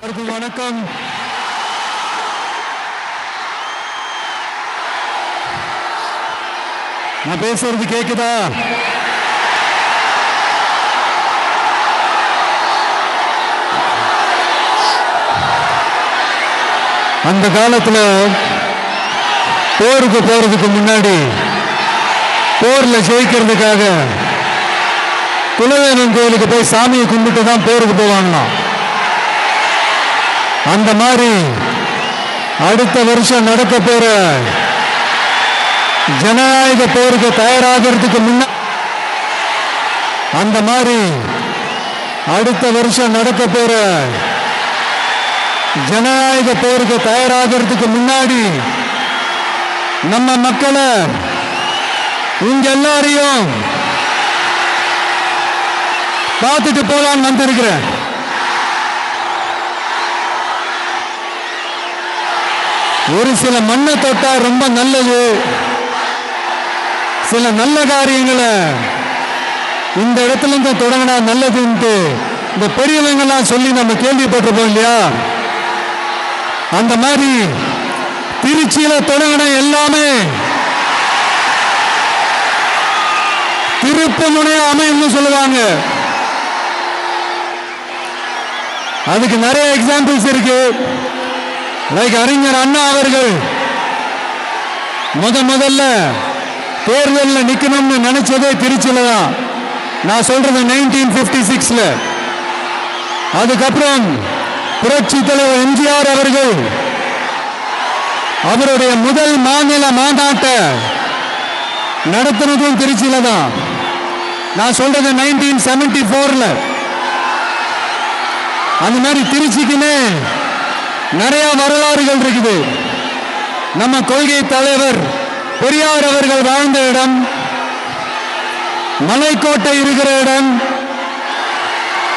வணக்கம். நான் பேசுறது கேக்குதா? அந்த காலத்துல போருக்கு போறதுக்கு முன்னாடி போர்ல ஜெயிக்கிறதுக்காக குலதெய்வம் கோயிலுக்கு போய் சாமியை கும்பிட்டு தான் போருக்கு போவாங்களாம். அந்த மாதிரி அடுத்த வருஷம் நடக்க போற ஜனநாயக போருக்கு தயாராகிறதுக்கு முன்ன அந்த மாதிரி அடுத்த வருஷம் நடக்க போற ஜனநாயக போருக்கு தயாராகிறதுக்கு முன்னாடி நம்ம மக்களை உங்க எல்லாரையும் பார்த்துட்டு போலான்னு வந்திருக்கிறேன். ஒரு சில மண்ணை தொட்டா ரொம்ப நல்லது, சில நல்ல காரியங்களை இந்த இடத்துல இருந்து தொடங்கினா நல்லதுன்ட்டு இந்த பெரியவங்கெல்லாம் சொல்லி நம்ம கேள்விப்பட்டிருப்போம் இல்லையா? அந்த மாதிரி திருச்சியில தொடங்கின எல்லாமே திருப்புமுனை அமையும்னு சொல்லுவாங்க. அதுக்கு நிறைய எக்ஸாம்பிள்ஸ் இருக்கு. லைக் அறிஞர் அண்ணா அவர்கள் முதல்ல தேர்தலில் நிக்கணும்னு நினைச்சதே திருச்சியில தான். நான் சொல்றது 1956ல. அதுக்கப்புறம் புரட்சி தலைவர் எம்ஜிஆர் அவர்கள் அவருடைய முதல் மாநில மாநாட்டை நடத்தினதும் திருச்சியில தான். நான் சொல்றது 1974ல. அந்த மாதிரி திருச்சிக்குன்னு நிறைய வரலாறுகள் இருக்குது. நம்ம கொள்கை தலைவர் பெரியார் அவர்கள் வாழ்ந்த இடம், மலைக்கோட்டை இருக்கிற இடம்,